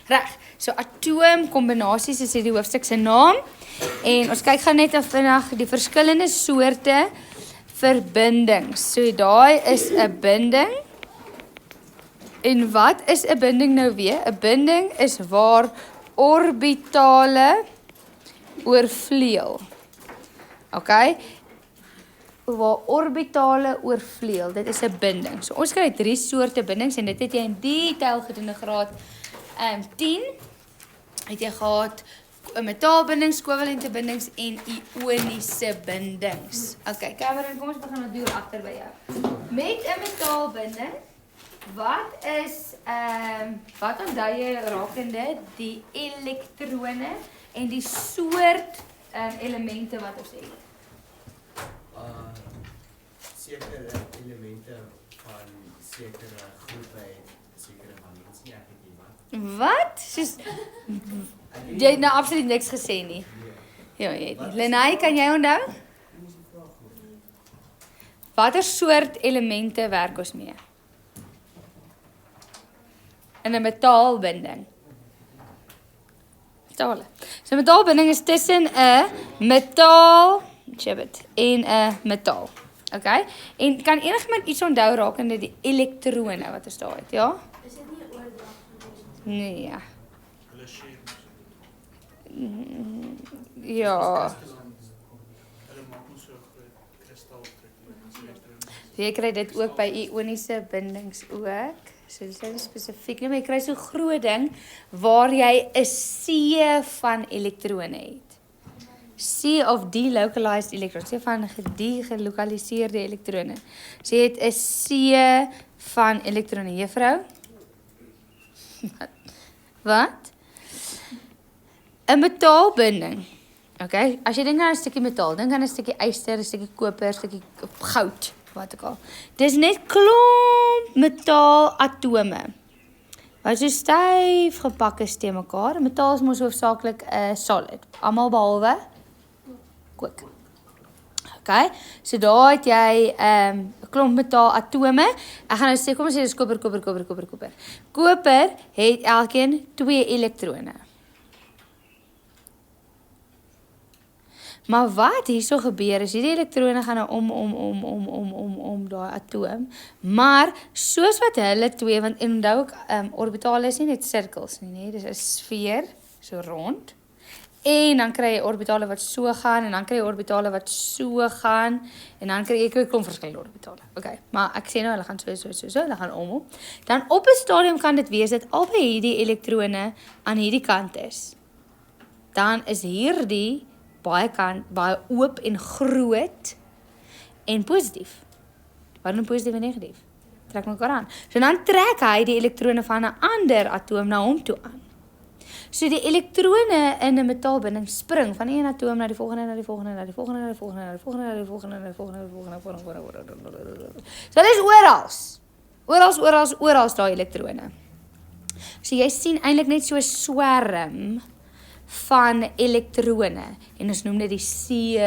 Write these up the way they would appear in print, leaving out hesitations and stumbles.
Reg, so atoomkombinasies is die hoofstuk se naam. En ons kyk gaan net vinnig die verskillende soorte verbindings. So daai is 'n binding. En wat is 'n binding nou weer? 'n Binding is waar orbitale oorvleuel. Okay? Waar orbitale oorvleuel, dit is 'n binding. So ons kry 3 soorte bindings en dit het jy in detail gedoen in graad 10. Het jy gehad metaalbindings, kovalente bindings en ioniese bindings. Okay, Cameron, kom ons begin met deur agter by jou. Met 'n metaalbinding, wat onthou jy rakende die elektrone en die soort elemente wat ons het? Sekere elemente van sekere groepe het sekere valensie, ek weet nie wat. Wat? Soos jy het nou absoluut niks gesê nie. Ja, jy het nie. Lenay, kan jy onthou? Watter soort elemente werk ons mee? In 'n metaalbinding. Metale. So 'n metaalbinding is tussen 'n metaal, en 'n metaal. Okay? En kan enigiemand iets onthou rakende die elektrone wat ons daar het, ja? Is dit nie 'n oordrag? Nee, ja. Hulle share. Ja. Hulle maak ons so groot kristal trek. Jy kry dit ook by ioniese bindings ook. So dis nou spesifiek, maar jy kry so groot ding waar jy 'n see van elektrone het. C of delocalized electrons, sê van gelokaliseerde elektrone. So jy het 'n see van elektrone, juffrou? Wat? 'n Metaalbinding. Okay, as jy dink aan 'n stukkie metaal, dink aan 'n stukkie yster, 'n stukkie koper, 'n stukkie goud, wat ook al. Dis net klomp metaalatome wat so styf gepak is te mekaar. Metaal is mos hoofsaaklik 'n solid, almal behalwe kook. Okay, so daar het jy 'n klomp metaalatome. Ek gaan nou sê, kom ons sê dis koper. Koper het elkeen 2 elektrone. Maar wat hierso gebeur is, hierdie elektrone gaan nou om daai atoom, maar soos wat hulle 2, want onthou ook orbitale is nie net sirkels nie, dis 'n sfeer, so rond. En dan kry jy orbitale wat so gaan en dan kry jy orbitale wat so gaan en dan kry jy 'n klomp verskillende orbitale. Okay, maar ek sê nou hulle gaan so, hulle gaan om. Dan op 'n stadium kan dit wees dat albei hierdie elektrone aan hierdie kant is. Dan is hierdie baie oop en groot en positief. Waarom positief en negatief? Trek mekaar aan. So dan trek hy die elektrone van 'n ander atoom na hom toe aan. So die elektrone in 'n metaalbinding spring van een atoom na die volgende, na die volgende, na die volgende, na die volgende, na die volgende, na die volgende, na die volgende, na die volgende. So dit is oral daai elektrone. So jy sien eintlik net so 'n swerm van elektrone en ons noem dit die see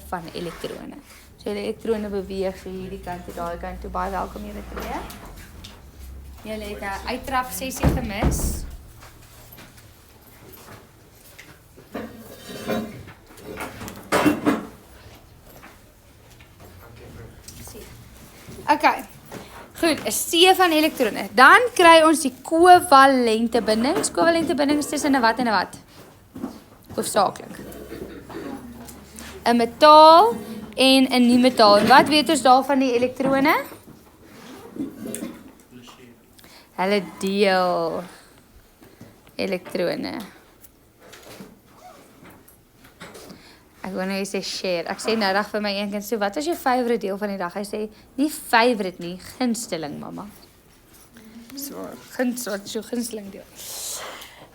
van elektrone. So die elektrone beweeg hierdie kant toe, daai kant toe. Baie welkom julle twee. Julle het 'n uittrap sessie gemis. Okay. Goed, 'n see van elektrone. Dan kry ons die kovalente bindings. Kovalente bindings tussen 'n wat en 'n wat? Hoofsaaklik 'n metaal en 'n nie-metaal. En wat weet ons daarvan die elektrone? Hulle deel elektrone. Ek wou nou sê share. Ek sê nou dag vir my een kind, so wat is jou favourite deel van die dag? Hy sê nie favourite nie, gunsteling mamma. So, wat is jou gunsteling deel?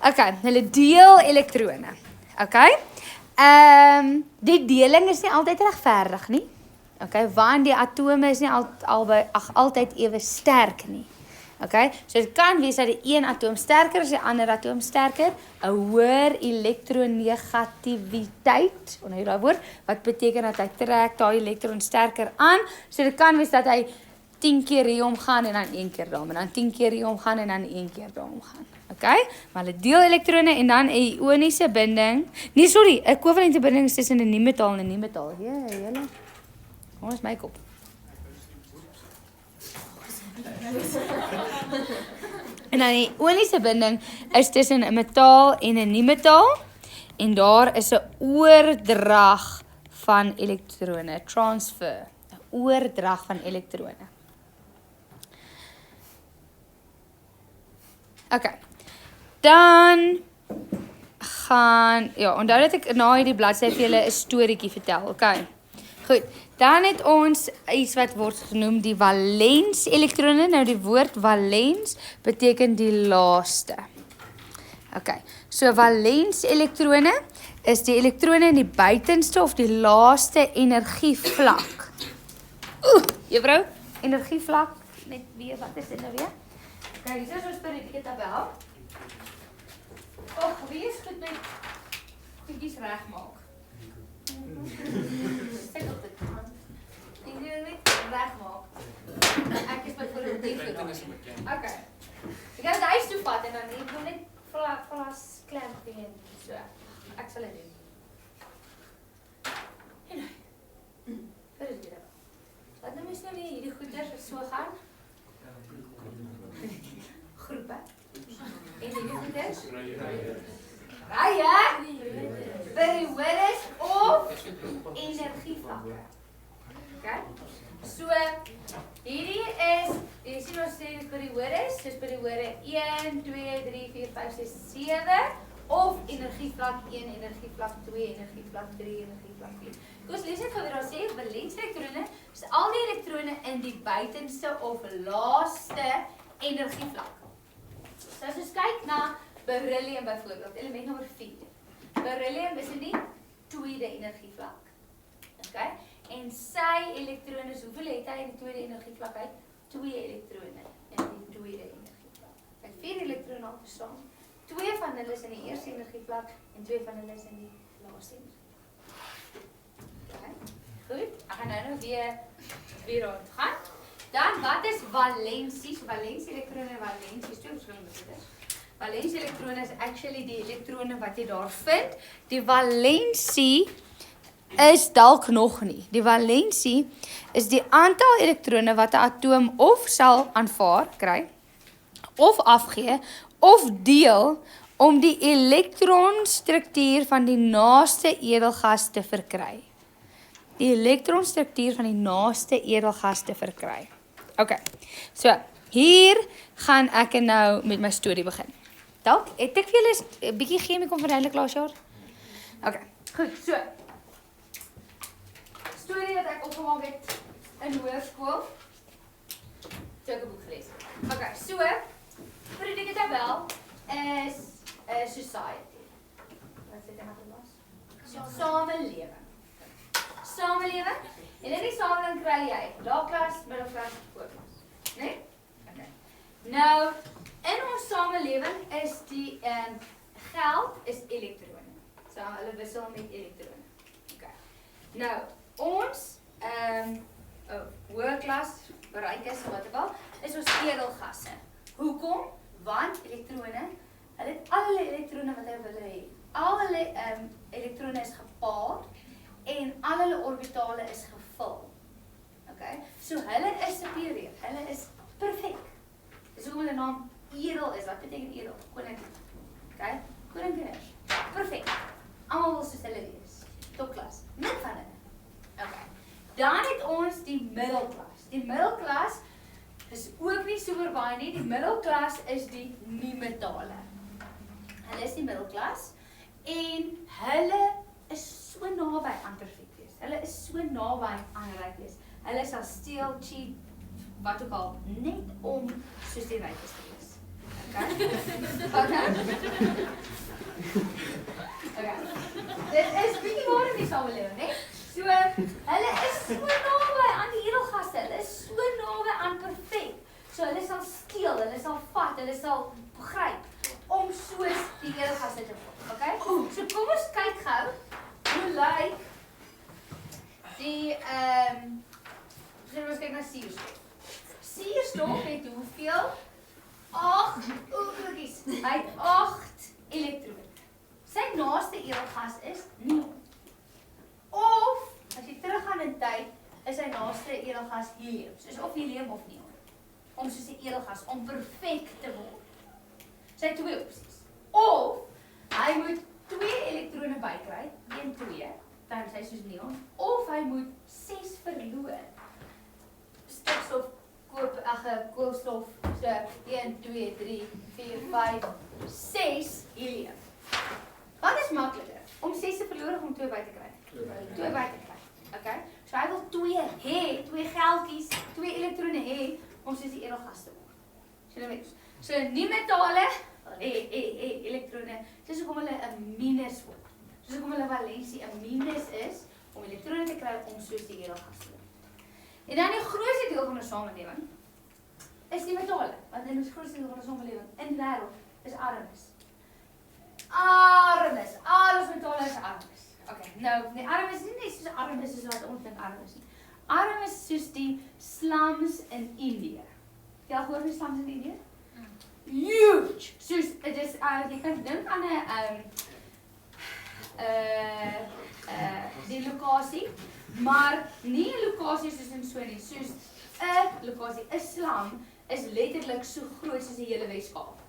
Okay, hulle deel elektrone. Okay? Die deling is nie altyd regverdig nie. Okay, want die atome is nie altyd ewe sterk nie. Okay? So dit kan wees dat die een atoom sterker is, die ander atoom sterker, 'n hoër elektronegativiteit, onthou daai woord, wat beteken dat hy trek daai elektron sterker aan. So dit kan wees dat hy 10 keer hier omgaan en dan 1 keer daar, en dan 10 keer hier omgaan en dan 1 keer daar omgaan. Okay? Maar hulle deel elektrone en dan 'n ioniese binding. Nee, sorry, 'n kovalente binding is tussen 'n nie-metaal en 'n nie-metaal. Julle. Waar is my kop? En dan die ioniese binding is tussen 'n metaal en 'n nie-metaal en daar is 'n oordrag van elektrone, transfer, 'n oordrag van elektrone. Okay. Dan gaan onthou dat ek na hierdie bladsy vir julle 'n storieetjie vertel, okay? Goed. Dan het ons iets wat word genoem die valens elektrone. Nou die woord valens beteken die laaste. Okay. So valens elektrone is die elektrone in die buitenste of die laaste energievlak. Juffrou, energievlak net weer wat is dit nou weer? Okay, hier is ons periodieke tabel. Wie is goed met goedjies regmaak? Sukkel dit. Ek wil net regmaak. Ek is byvoorbeeld nie goed daarin. Okay. Ek gaan die huis toe vat en dan ek wil net vlas klemp teen so. Ek sal dit doen. En vir dit. Wat nou is nou weer hierdie goeders so gaan? Groepe. En die goeders? Rye. Periodes of energievlakke. Okay? So hierdie is, jy sien ons sê die periodes, dis periode 1, 2, 3, 4, 5, 6, 7 of energievlak 1, energievlak 2, energievlak 3, energievlak 4. Ons lees net gou weer daar sê valens elektrone is al die elektrone in die buitenste of laaste energievlak. So as ons kyk na beryllium byvoorbeeld, element nommer 4. Beryllium is in die tweede energievlak. Okay? En sy elektrone, hoeveel het hy in die tweede energievlak uit? 2 elektrone in die tweede energievlak. Hy het 4 elektrone al verstaan. 2 van hulle is in die eerste energievlak en 2 van hulle is in die laaste energievlak. Okay? Goed, ek gaan nou weer rond gaan. Dan, wat is valensies? Valensie elektrone en valensies, 2 verskillende goeders. Valensie elektrone is actually die elektrone wat jy daar vind. Die valensie is dalk nog nie. Die valensie is die aantal elektrone wat 'n atoom of sal aanvaar, kry, of afgee, of deel om die elektronstruktuur van die naaste edelgas te verkry. Die elektronstruktuur van die naaste edelgas te verkry. Okay, so hier gaan ek nou met my storie begin. Dalk het ek vir julle 'n bietjie chemie kom verduidelik laas jaar. Okay, goed, so. Storie wat ek opgemaak het in hoërskool. Toe ek 'n boek gelees het. Okay, so periodieke tabel is 'n society. Wat sê dit nou laas? Samelewing. Samelewing. En in die samelewing kry jy laagklas, middelklas, hoërklas. Né? Okay. Nou, in ons samelewing is die geld is elektrone. So hulle wissel met elektrone. Okay. Nou, ons hoërklas, bereik is wat ook al, is ons edelgasse. Hoekom? Want elektrone, hulle het al die elektrone wat hulle wil hê. Al hulle elektrone is gepaard en al hulle orbitale is gevul. Okay? So hulle is superieur, hulle is perfek. Dis hoekom hulle naam edel is. Wat beteken edel? Koning. Okay? Koninkryk. Perfek. Almal wil soos hulle wees. Topklas. Net van hulle. Okay. Dan het ons die middelklas. Die middelklas is ook nie super baie nie. Die middelklas is die nie-metale. Hulle is die middelklas en hulle is so naby aan perfek wees. Hulle is so naby aan ryk wees. Hulle sal steel, cheat, wat ook al, net om soos die rykes te wees. Okay? Okay. Dit is bietjie waar in die samelewing, né? So, hulle is so naby aan die edelgasse. Hulle is so naby aan perfek. So hulle sal steel, hulle sal vat, hulle sal begryp om soos die edelgasse te word. Okay? So kom ons kyk gou hoe lyk die ons kyk na suurstof. Suurstof het hoeveel 8 oortjies. Hy het 8 elektrone. Sy naaste edelgas is neon. Of, as jy teruggaan in tyd, is sy naaste edelgas helium. Soos of helium of neon. Om soos die edelgas, om perfek te word. Sy het 2 opsies. Of, hy moet 2 elektrone bykry, 1, 2, times hy soos neon. Of hy moet 6 verloor. Stikstof, koolstof, so 1, 2, 3, 4, 5, 6 helium. Wat is makliker? Om 6 te verloor of om 2 by te kry? 2 by te kry. Okay? So hy wil 2 hê, 2 geldjies, 2 elektrone hê, om soos die edelgas te word. So nie metale, elektrone, soos hoekom hulle 'n minus word. Soos hoekom hulle valensie 'n minus is, om elektrone te kry om soos die edelgas te word. En dan die grootste deel van ons samelewing, is die metale, want in ons grootste deel van ons samelewing, in die wêreld, is armes. Armes, al ons metale is armes. Okay, nou, die armes is nie net soos armes soos wat ons dink armes nie. Armes soos die slums in Indië. Het jy al gehoor van die slums in Indië? Huge! Soos, het is, jy kan dink aan 'n die lokasie, maar nie 'n lokasie soos in so nie, soos 'n lokasie, 'n slum is letterlik so groot soos die hele Weskaap.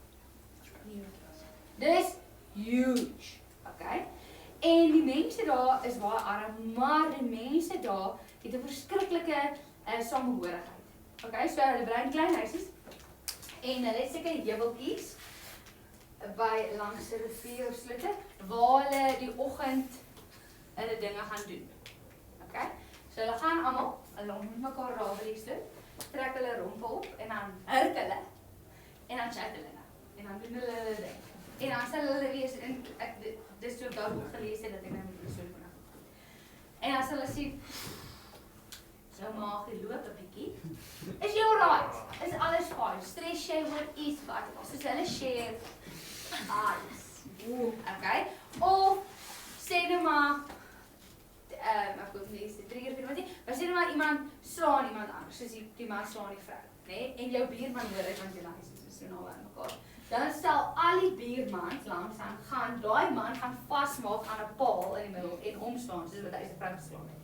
Dis huge, okay? En die mense daar is baie arm, maar die mense daar het 'n verskriklike samehorigheid. Okay, so hulle bly in klein huisies en hulle het seker heuweltjies by langs die rivier of slutte waar hulle die oggend hulle dinge gaan doen. Okay? So hulle gaan almal, hulle ontmoet mekaar daar by die sluit, trek hulle rompe op en dan hurk hulle en dan chat hulle nou. En dan doen hulle ding. En dan sal hulle wees in dis so daar boek gelees het dat ek nou met so vanaf. En as hulle sê jou maag loop 'n bietjie. Is jy alright? Is alles fine? Stress jy oor iets wat soos hulle share alles. Okay? Of sê nou maar ek wil nie sê 3 keer wat nie, maar sê nou maar iemand slaan iemand anders, soos die man slaan die vrou, nê? En jou buurman hoor dit want jy huis is so naby aan mekaar. Dan stel al die buurmans langs gaan daai man gaan vasmaak aan 'n paal in die middel en omslaan soos wat hy sy vrou geslaan het.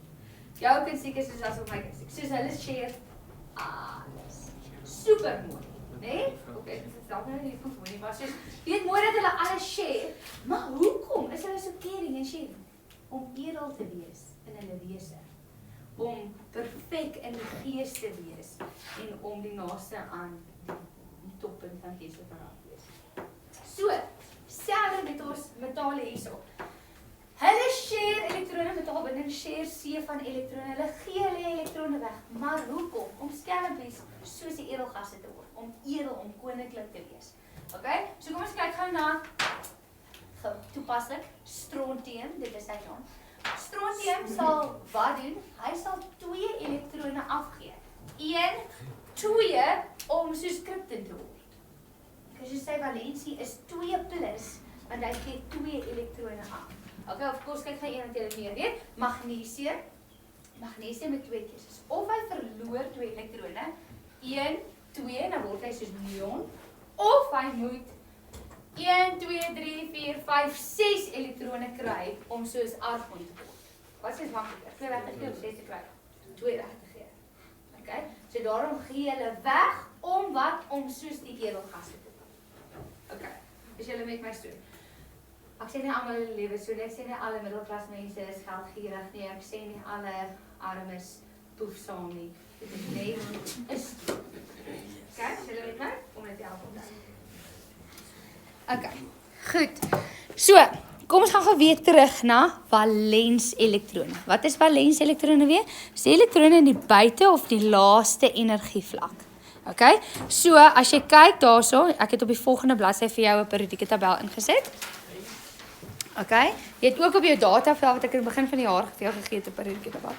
Jou kind seker soos asof my kind seker. Soos hulle share alles. Super mooi, né? Okay, dit is dalk nou nie van mooi nie, maar soos weet mooi dat hulle alles share, maar hoekom is hulle so caring en sharing? Om edel te wees in hulle wese. Om perfek in die gees te wees en om die naaste aan die toppunt van gees te verraai wees. So, selfde met ons metale hierso. Hulle share elektrone, metaal binne share C van elektrone. Hulle gee hulle elektrone weg. Maar hoekom? Om skelmpies soos die edelgasse te word. Om edel, om koninklik te wees. Okay? So kom ons kyk gou na toepaslik strontium, dit is sy naam. Strontium sal wat doen? Hy sal 2 elektrone afgee. 1, 2 om soos krypton te word. Dus sy valensie is 2 plus, want hy gee 2 elektrone af. Okay, of course, kyk gaan een wat julle meer weet. Magnesium. Magnesium met 2 keuses. Of hy verloor 2 elektrone, 1, 2, dan word hy soos neon. Of hy moet 1, 2, 3, 4, 5, 6 elektrone kry om soos argon te word. Wat is makliker? 2 weg te gee of 6 te kry? 2 weg te gee. Okay? So daarom gee hulle weg om wat? Om soos die edelgasse te word. Okay. Is julle met my storie? Ek sê nie almal in lewe so nie, ek sê nie alle middelklas mense is geldgierig nie, ek sê nie alle armes poef saam nie. Dit is net is. Okay, sê julle met my om dit te help onthou. Okay. Goed. So, kom ons gaan gou weer terug na valenselektrone. Wat is valenselektrone weer? Dis elektrone in die buite of die laaste energievlak. Okay? So, as jy kyk daarso, ek het op die volgende bladsy vir jou 'n periodieke tabel ingesit. Okay? Jy het ook op jou datavel wat ek in die begin van die jaar vir jou gegee het 'n periodieke tabel.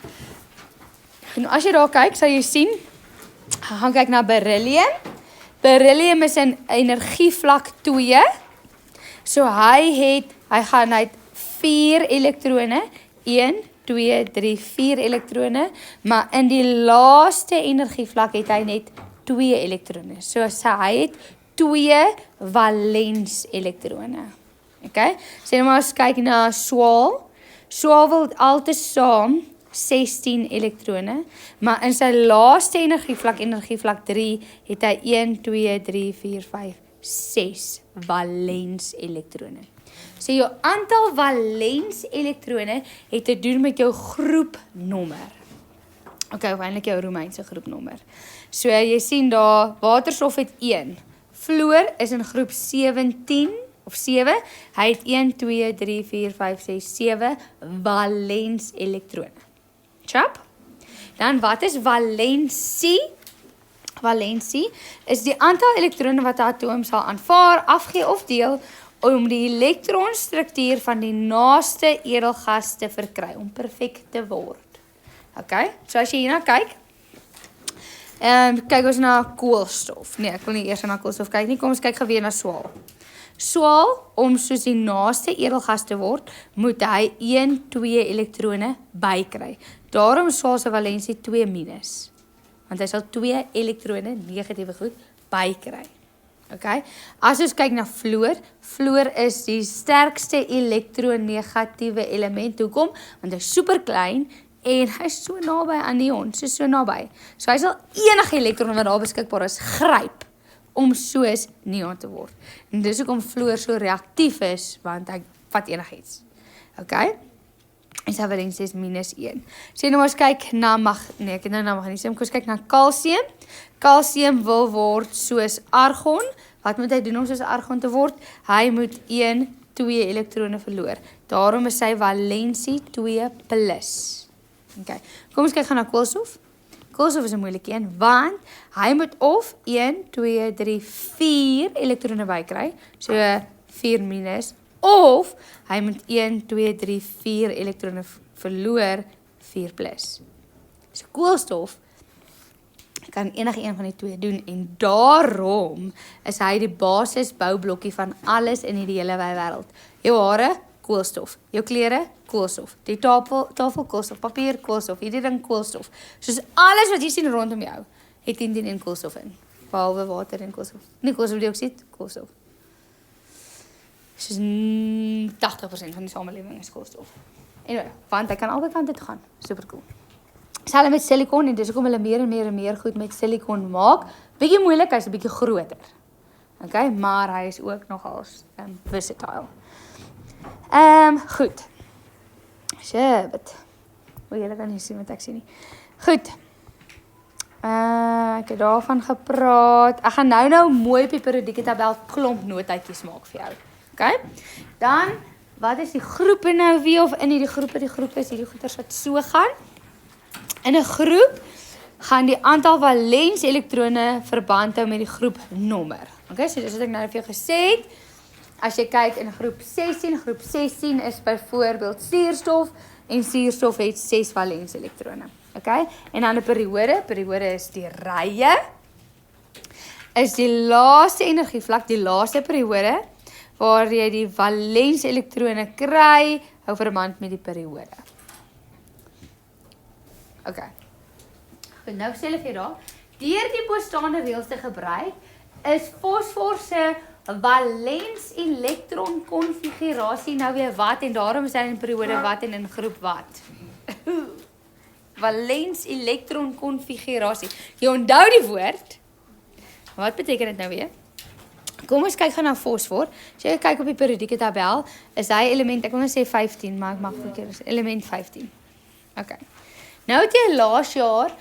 En as jy daar kyk, sal jy sien, gaan kyk na beryllium. Beryllium is in energievlak 2. So hy het 4 elektrone, 1, 2, 3, 4 elektrone, maar in die laaste energievlak het hy net 2 elektrone. So hy het 2 valens elektrone. Okay? Sê nou maar as kyk na swaal. Swaal wil altesaam 16 elektrone, maar in sy laaste energievlak 3, het hy 1, 2, 3, 4, 5, 6 valens elektrone. So jou aantal valens elektrone het te doen met jou groepnommer. Okay, of eintlik jou Romeinse groepnommer. So jy sien daar, waterstof het 1. Fluor is in groep 17 of 7. Hy het 1, 2, 3, 4, 5, 6, 7 valens elektrone. Chap? Dan wat is valensie? Valensie is die aantal elektrone wat 'n atoom sal aanvaar, afgee of deel om die elektronstruktuur van die naaste edelgas te verkry, om perfek te word. Okay, so as jy hierna kyk, kyk ons na koolstof. Nee, ek wil nie eers na koolstof kyk nie, kom ons kyk gou weer na swaal. Swaal, om soos die naaste edelgas te word, moet hy 1, 2 elektrone bykry. Daarom swaal se valensie 2 minus, want hy sal 2 elektrone, negatiewe goed, bykry. Okay? As ons kyk na fluor, fluor is die sterkste elektronegatiewe element. Hoekom? Want hy is super klein en hy is so naby aan neon, so naby. So hy sal enige elektron wat daar beskikbaar is, gryp om soos neon te word. En dis hoekom fluor so reaktief is, want hy vat enigiets. Okay? En sy valensie is -1. So nou ons kyk na ek het nou na magnesium, kom ons kyk na kalsium. Kalsium wil word soos argon. Wat moet hy doen om soos argon te word? Hy moet 1, 2 elektrone verloor. Daarom is sy valensie 2 plus. Okay. Kom ons kyk gaan na koolstof. Koolstof is 'n moeilike een, want hy moet of 1, 2, 3, 4 elektrone bykry, so 4 minus, of hy moet 1, 2, 3, 4 elektrone verloor, 4 plus. So koolstof kan enige een van die twee doen, en daarom is hy die basisboublokkie van alles in die hele wêreld. Jou hare, koolstof. Jou klere, koolstof. Die tafel koolstof, papier koolstof, hierdie ding koolstof. Soos alles wat jy sien rondom jou, het 10 koolstof in. Behalwe water en koolstof. Nie koolstofdioksied, koolstof. Soos 80% van die samelewing is koolstof. Anyway, want hy kan albei kante toe gaan. Super cool. Selfs met silikon, en dis hoekom hulle meer en meer goed met silikon maak. Bietjie moeilik, hy's 'n bietjie groter. Okay, maar hy is ook nogals versatile. Goed. Shit. Julle kan nie sien wat ek sien nie. Goed. Ek het daarvan gepraat. Ek gaan nou mooi op die periodieke tabel klomp notuitjies maak vir jou. Okay? Dan, wat is die groepe nou weer, of in die groepe is hierdie goeters wat so gaan. In 'n groep gaan die aantal valens elektrone verband hou met die groepnommer. Okay, so dis wat ek nou vir jou gesê het. As jy kyk in groep 16 is byvoorbeeld suurstof, en suurstof het 6 valens elektrone. Okay? En dan 'n periode is die rye, is die laaste energievlak, die laaste periode, waar jy die valens elektrone kry, hou verband met die periode. Okay. Goed, nou sê hulle vir daar, deur die bostaande reëls te gebruik, is fosfor se valens elektron konfigurasie nou weer wat, en daarom is hy in periode wat en in groep wat. Valens elektron konfigurasie. Jy onthou die woord. Wat beteken dit nou weer? Kom ons kyk gaan na fosfor. As jy kyk op die periodieke tabel, is hy element, ek wil net sê 15, maar ek mag verkeerd is element 15. Okay. Nou het jy laas jaar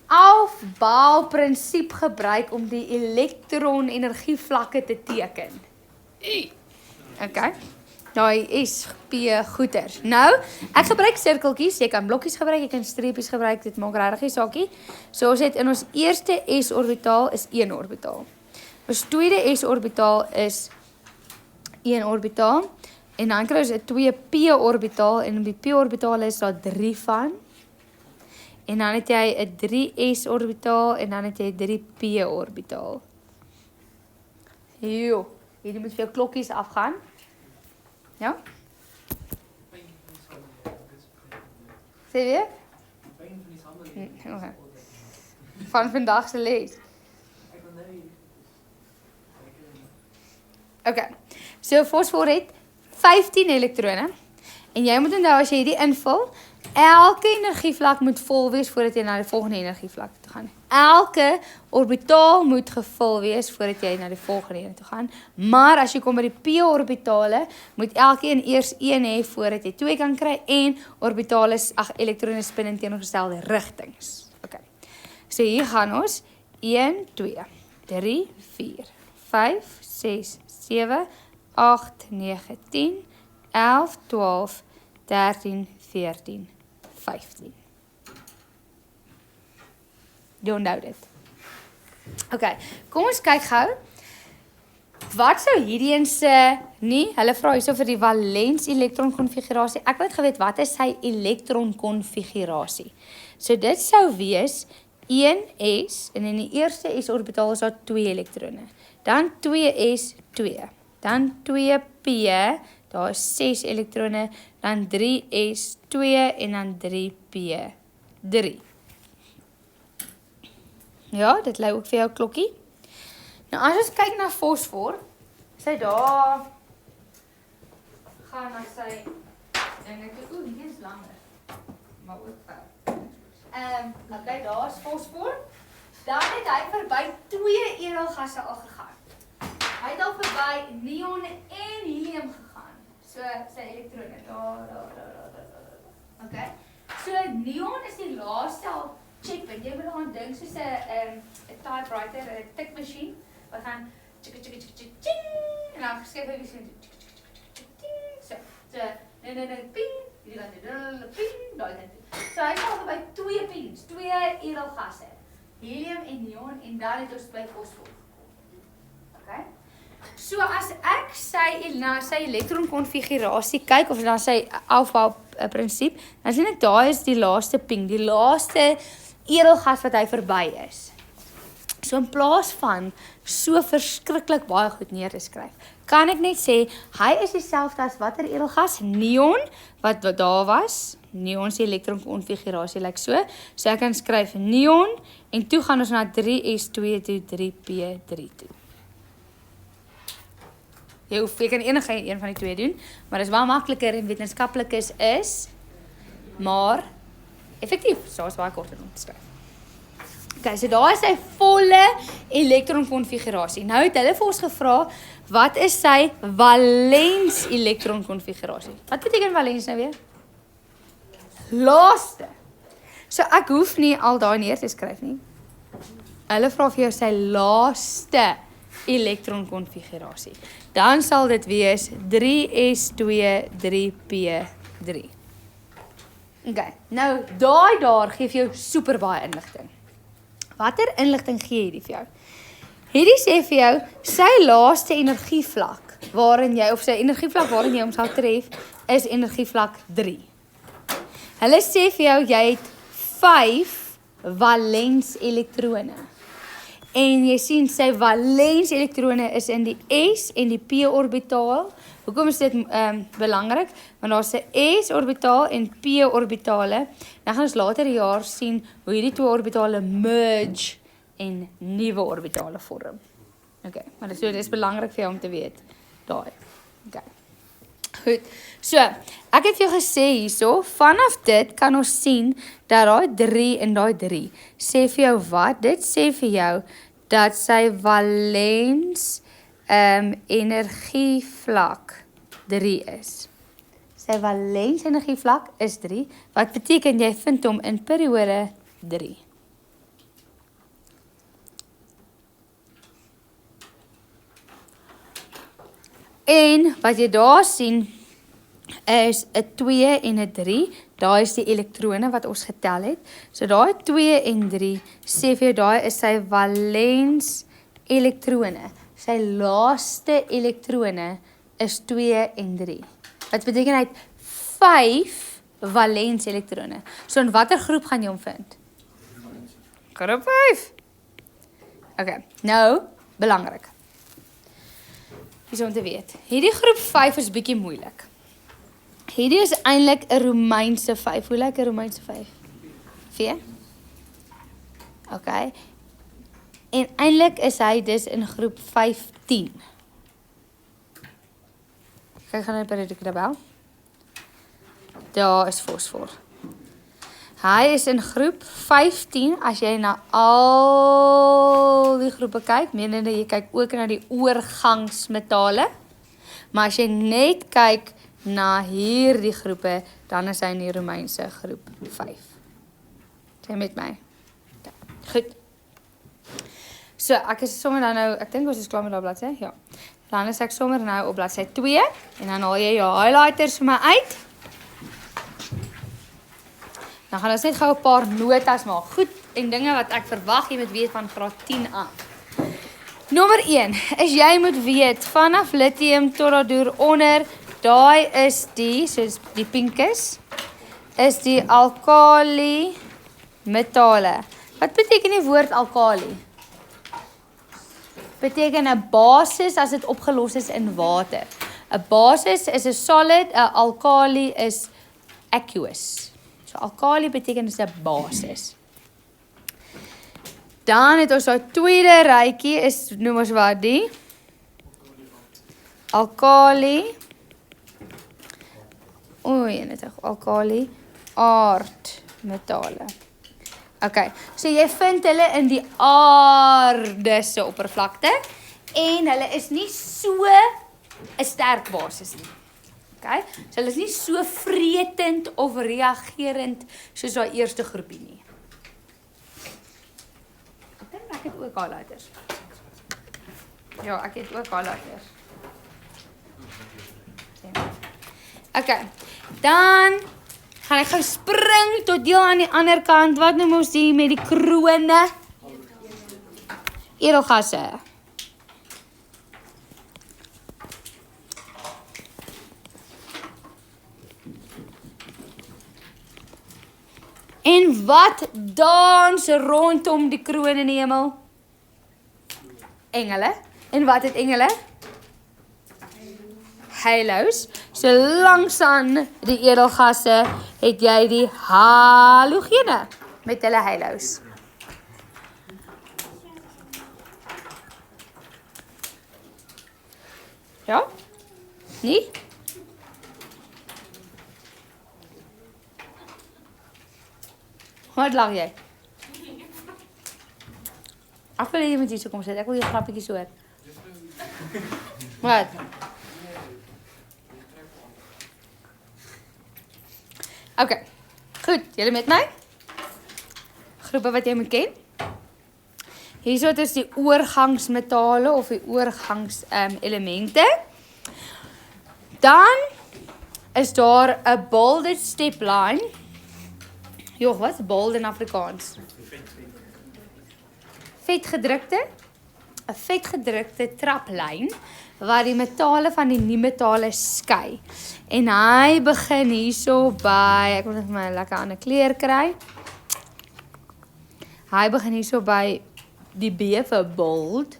Aufbau-prinsip gebruik om die elektron energievlakke te teken. Okay. Daai SP goeters. Nou, ek gebruik sirkeltjies, jy kan blokkies gebruik, jy kan streepies gebruik, dit maak regtig nie saakie. So ons het in ons eerste s-orbitaal is 1 orbitaal. Ons tweede s-orbitaal is 1 orbitaal, en dan kry ons 'n 2 p-orbitaal, en op die p-orbitaal is daar 3 van. En dan het jy 'n 3s-orbitaal, en dan het jy 'n 3p-orbitaal. Jo, hierdie moet vir jou klokkies afgaan. Ja? Sê weer? Okay. Van vandag se les. Okay. So fosfor het 15 elektrone. En jy moet onthou as jy hierdie invul, elke energievlak moet vol wees voordat jy na die volgende energievlak toe gaan. Elke orbitaal moet gevul wees voordat jy na die volgende een toe gaan. Maar as jy kom by die p-orbitale, moet elkeen eers 1 hê voordat jy 2 kan kry en orbitale elektrone spin in teenoorgestelde rigtings. Okay. So hier gaan ons 1, 2, 3, 4, 5, 6, 7, 8, 9, 10, 11, 12, 13, 14, 15. Jy onthou dit. Okay, kom ons kyk gou. Wat sou hierdie een se hulle vra hierso vir die valens elektron konfigurasie. Ek wil net geweet wat is sy elektron konfigurasie. So dit sou wees 1s en in die eerste s orbitaal is daar 2 elektrone. Dan 2s 2. Dan 2p, daar is 6 elektrone, dan 3s 2 en dan 3p 3. Ja, dit lei ook vir jou klokkie. Nou as ons kyk na fosfor, sy daar gaan na sy dinge toe. Hier is langer. Maar ook ver. Okay, daar is fosfor. Dan het hy verby 2 edelgasse al gegaan. Hy het al verby neon en helium gegaan. So sy elektrone daar. Okay. So neon is die laaste al check, want jy moet aan dink soos 'n typewriter, 'n tikmasjien wat gaan chik en dan geskryf hy so so ping, hierdie dan ping, daai dan. So hy het by 2 pings, 2 edelgasse, helium en neon en dan het ons by fosfor. Okay? So as ek sy elektron konfigurasie kyk of na sy aufbou prinsip, dan sien ek daar is die laaste ping, die laaste edelgas wat hy verby is. So in plaas van so verskriklik baie goed neer te skryf, kan ek net sê, hy is dieselfde as watter edelgas? Neon, wat daar was. Neon se elektron konfigurasie lyk so. So ek kan skryf neon, en toe gaan ons na 3s2 toe, 3p3 toe. Jy kan enige een van die twee doen, maar dit is baie makliker en wetenskaplik is, maar effektief, so is baie korter om te skryf. Okay, so daar is sy volle elektron konfigurasie. Nou het hulle vir ons gevra, wat is sy valens elektron konfigurasie? Wat beteken valens nou weer? Laaste. So ek hoef nie al daai neer te skryf nie. Hulle vra vir jou sy laaste elektron konfigurasie. Dan sal dit wees 3s2 3p3. Okay, nou daar gee vir jou super baie inligting. Watter inligting gee hierdie vir jou? Hierdie sê vir jou sy laaste energievlak waarin jy of sy energievlak waarin jy hom sal tref is energievlak 3. Hulle sê vir jou jy het 5 valens elektrone. En jy sien sy valens elektrone is in die s en die p orbitaal. Hoekom is dit belangrik? Want daar's 'n s orbitaal en p orbitale. Dan gaan ons later die jaar sien hoe hierdie twee orbitale merge en nuwe orbitale vorm. Okay, maar dit is belangrik vir jou om te weet. Daai. Okay. Goed. So, ek het vir jou gesê hierso, vanaf dit kan ons sien dat daai 3 en daai 3 sê vir jou wat? Dit sê vir jou dat sy valens energievlak 3 is. Sy valens energievlak is 3, wat beteken jy vind hom in periode 3. En wat jy daar sien is 'n 2 en 'n 3. Daai is die elektrone wat ons getel het. So daai 2 en 3 sê vir jou daai is sy valens elektrone. Sy laaste elektrone is 2 en 3. Wat beteken hy het 5 valens elektrone. So in watter groep gaan jy hom vind? Groep 5. Okay, nou belangrik. Dis om te weet. Hierdie groep 5 is bietjie moeilik. Hierdie is eintlik 'n Romeinse 5. Hoe lyk 'n Romeinse 5? 4. Okay. En eintlik is hy dus in groep 15. Kyk gaan net by die tabel. Daar is fosfor. Hy is in groep 15 as jy na al die groepe kyk, menende jy kyk ook na die oorgangsmetale. Maar as jy net kyk na hierdie groepe, dan is hy in die Romeinse groep 5. Jy met my? Ja. Goed. So, ek is sommer nou, ek dink ons is klaar met daai bladsy, ja. Dan is ek sommer nou op bladsy 2 en dan haal jy jou highlighters vir my uit. Dan gaan ons net gou 'n paar notas maak. Goed, en dinge wat ek verwag jy moet weet van graad 10 af. Nommer 1 is jy moet weet vanaf lithium tot daaroor onder, daai is die, soos die pinkus, is die alkali metale. Wat beteken die woord alkali? Beteken 'n basis as dit opgelos is in water. 'n Basis is 'n solid, 'n alkali is aqueous. So alkali beteken is 'n basis. Dan het ons daai tweede rytjie is noem ons wat die alkali. Net alkali aardmetale. Okay, so jy vind hulle in die aarde se oppervlakte en hulle is nie so 'n sterk basis nie. Okay? So hulle is nie so vretend of reagerend soos daai eerste groepie nie. Ek dink ek het ook highlighters. Ja, ek het ook highlighters. Okay. Dan gaan ek gou spring tot deel aan die ander kant. Wat noem ons die met die krone? Edelgasse. En wat dans rondom die kroon in die hemel? Engele. En wat het engele? Halos. So langs aan die edelgasse het jy die halogene met hulle halos. Ja? Nie? Wat lag jy? Ek wil jy met hier so kom sit. Ek wil jy grappietjies hoor. Wat? Okay. Goed, julle met my? Groepe wat jy moet ken. Hierso is die oorgangsmetale of die oorgangselemente. Dan is daar 'n bolded step line. Joh, wat is bold in Afrikaans? Vetgedrukte. 'n Vetgedrukte traplyn wat die metale van die nie-metale skei. En hy begin hierso by, ek moet net my lekker ander kleur kry. Hy begin hierso by die B vir bold.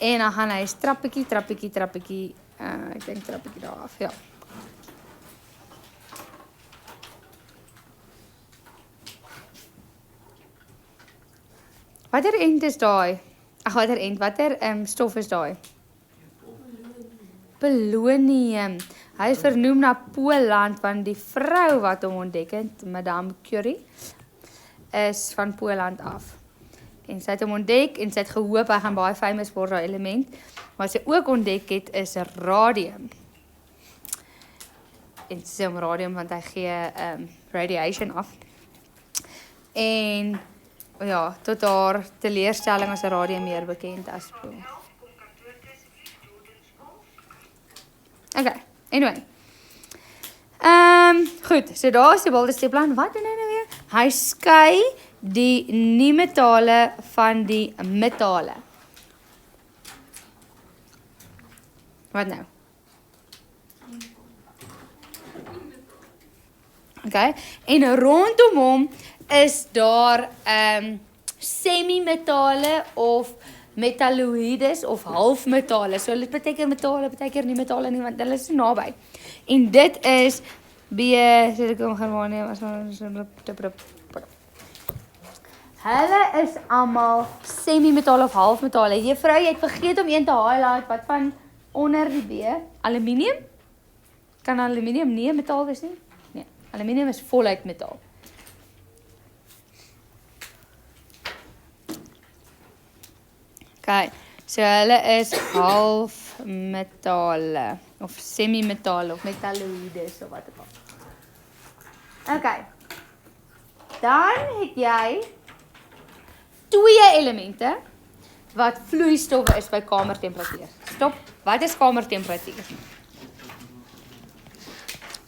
En dan gaan hy trappetjie, trappetjie, trappetjie, ek dink trappetjie daar af, ja. Watter end is daai? Ag, watter stof is daai? Polonium. Hy is vernoem na Poland want die vrou wat hom ontdek het, Madame Curie, is van Poland af. En sy het hom ontdek en sy het gehoop hy gaan baie famous word daai element. Wat sy ook ontdek het is radium. En sy sê radium want hy gee radiation af. En ja, tot haar teleurstelling as radium meer bekend as polonium. Okay, anyway. Goed, so daar is die bolded step line. Wat doen hy nou weer? Hy skei die nie-metale van die metale. Wat nou? Okay, en rondom hom is daar semi-metale of metalloïdes of halfmetale. So dit beteken metale, beteken nie metale nie, want hulle is so naby. En dit is so ek gaan waarneem as hulle is almal semi-metale of halfmetale. Juffrou, jy het vergeet om een te highlight wat van onder die B. Aluminium? Kan aluminium nie metaal wees nie? Nee, aluminium is voluit metaal. Okay, so hulle is half metale, of semi-metale, of metalloïdes, of wat ook al. Okay, dan het jy 2 elemente, wat vloeistowwe is by kamertemperatuur. Stop, wat is kamertemperatuur?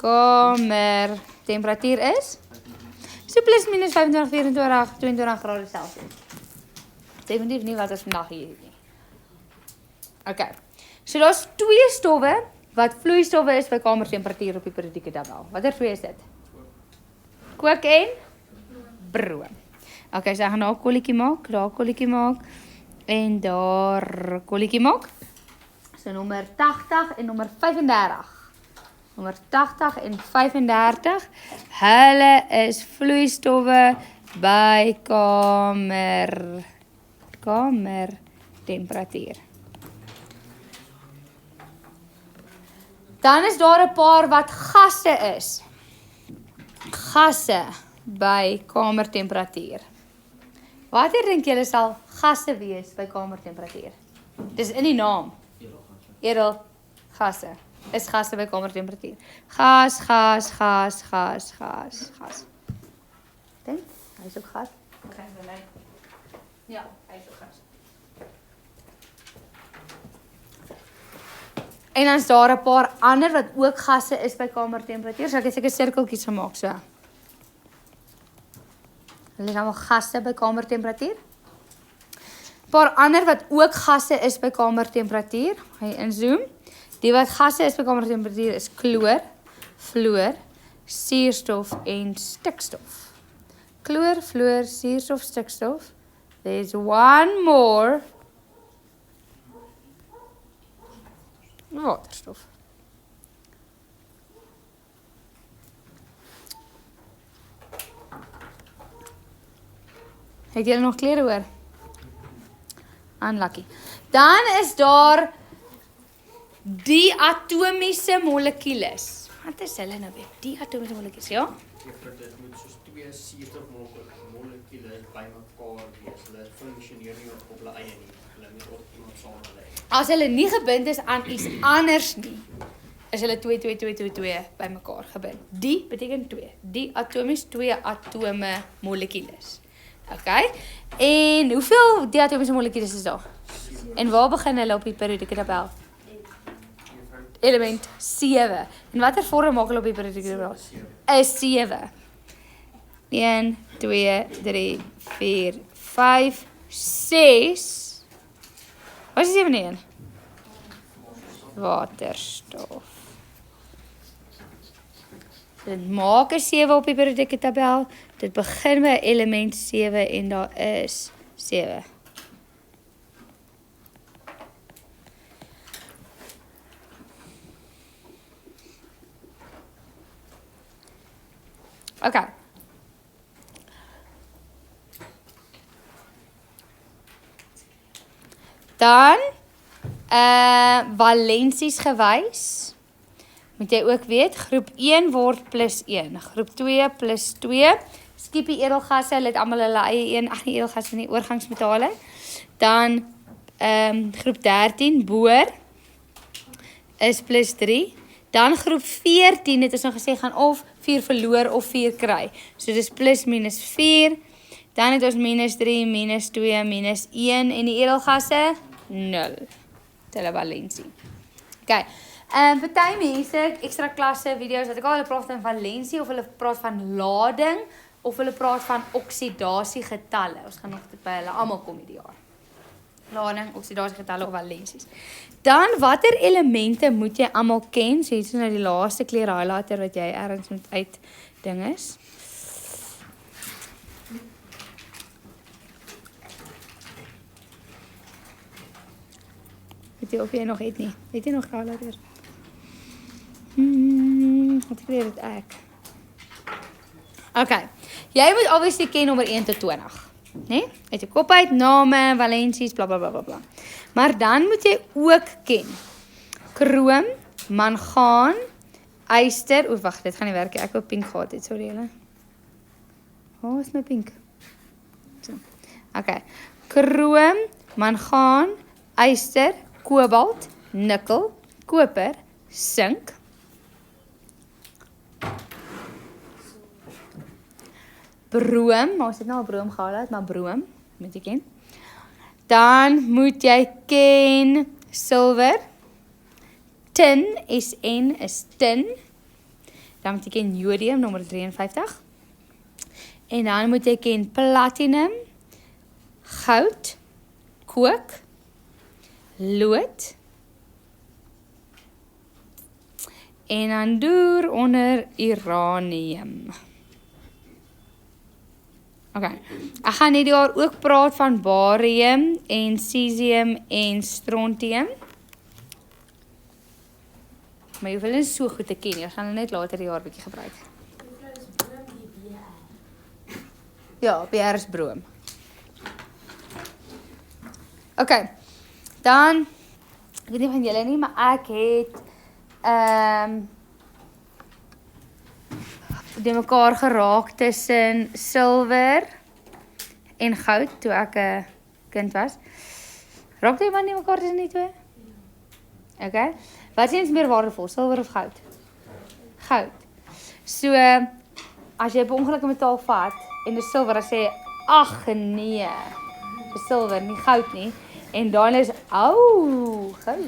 Kamertemperatuur is? So plus minus 25, 24, 22 grade Celsius. Definitief nie wat ons vandag hier het nie. Okay, so daar is 2 stowwe, wat vloeistowwe is by kamertemperatuur op die periodieke tabel. Watter 2 is dit? Kook en broom. Okay, so ek gaan daar 'n kolletjie maak, daar 'n kolletjie maak, en daar kolletjie maak. So nommer 80 en nommer 35. Nommer 80 en 35. Hulle is vloeistowwe by kamertemperatuur. Dan is daar 'n paar wat gasse is. Gasse by kamertemperatuur. Watter dink julle sal gasse wees by kamertemperatuur? Dis in die naam. Edelgasse. Is gasse by kamertemperatuur. Gas. Dink, hy is ook gas. Ja, hy is ook gas. En dan is daar 'n paar ander wat ook gasse is by kamertemperatuur. So ek het seker sirkeltjies gemaak so. Hulle is allemaal gasse by kamertemperatuur. Paar ander wat ook gasse is by kamertemperatuur. Ga jy inzoom. Die wat gasse is by kamertemperatuur is chloor, fluor, suurstof en stikstof. Chloor, fluor, suurstof, stikstof. There's one more. Waterstof. Het julle nog klere hoor? Unlucky. Dan is daar diatomiese molekules. Wat is hulle nou weer? Diatomiese molekules, ja? Dit moet soos 2 suurstofmolekules bymekaar wees. Hulle funksioneer nie op hulle eie nie. Hulle moet op iemand saam lê. As hulle nie gebind is aan iets anders nie, is hulle 2 bymekaar gebind. Die beteken 2. Diatomies, 2 atome molekules. Okay. En hoeveel diatomiese molekules is daar? En waar begin hulle op die periodieke tabel? Element 7. En watter vorm maak hulle op die periodieke tabel? Is 7. 1, 2, 3, 4, 5, 6. Wat is die 7 1? Waterstof. Dit maak 'n 7 op die periodieke tabel. Dit begin by element 7 en daar is 7. Okay. Dan valensies gewys. Moet jy ook weet, groep 1 word plus 1, groep 2 plus 2. Skiep die edelgasse, hulle het almal hulle eie een, nie edelgasse nie, oorgangsmetale. Dan groep 13, boor, is plus 3. Dan groep 14, het ons nou gesê, gaan of 4 verloor of 4 kry. So dis plus minus 4. Dan het ons minus 3, minus 2, minus 1. En die edelgasse, 0. Hulle valensie. Okay. Party mense, extra klasse video's, wat ek al hulle praat van valensie, of hulle praat van lading, of hulle praat van oksidasiegetalle. Ons gaan nog by hulle almal kom hierdie jaar. Lading, oksidasiegetalle of valensies. Dan, watter elemente moet jy almal ken? So, hier is nou die laaste kleur highlighter wat jy ergens moet uitding is. Weet jy of jy nog het nie? Weet jy nog highlighter? Wat kleur het ek? Okay, jy moet obviously ken nommer 1 tot 20. Nee? Uit jou kop uit, name, valensies, bla bla bla bla bla. Maar dan moet jy ook ken Krom, mangaan, yster, wag, dit gaan nie werk nie. Ek wou pink gehad het, sorry julle. Waar is my pink? So. Okay. Krom, mangaan, yster, kobalt, nikkel, koper, sink. Broom, maar ons het nou al broom gehad, maar broom, moet jy ken. Dan moet jy ken silwer. Tin, SN is tin. Dan moet jy ken jodium, nommer 53. En dan moet jy ken platinum, goud, kook, lood. En dan deur onder uranium. Okay. Ek gaan hierdie jaar ook praat van barium en cesium en strontium. Maar jy wil hulle so goed te ken, jy gaan hulle net later die jaar bietjie gebruik. Ja, BR is broom. Okay. Dan ek weet nie van julle nie, maar ek het die mekaar geraak tussen silwer en goud toe ek 'n kind was. Raak jy maar nie mekaar tussen die twee? Okay. Wat is meer waardevol, silwer of goud? Goud. So as jy 'n ongelukkige metaal vat en dis silwer, dan sê jy ag nee, dis silwer, nie goud nie. En dan is goud.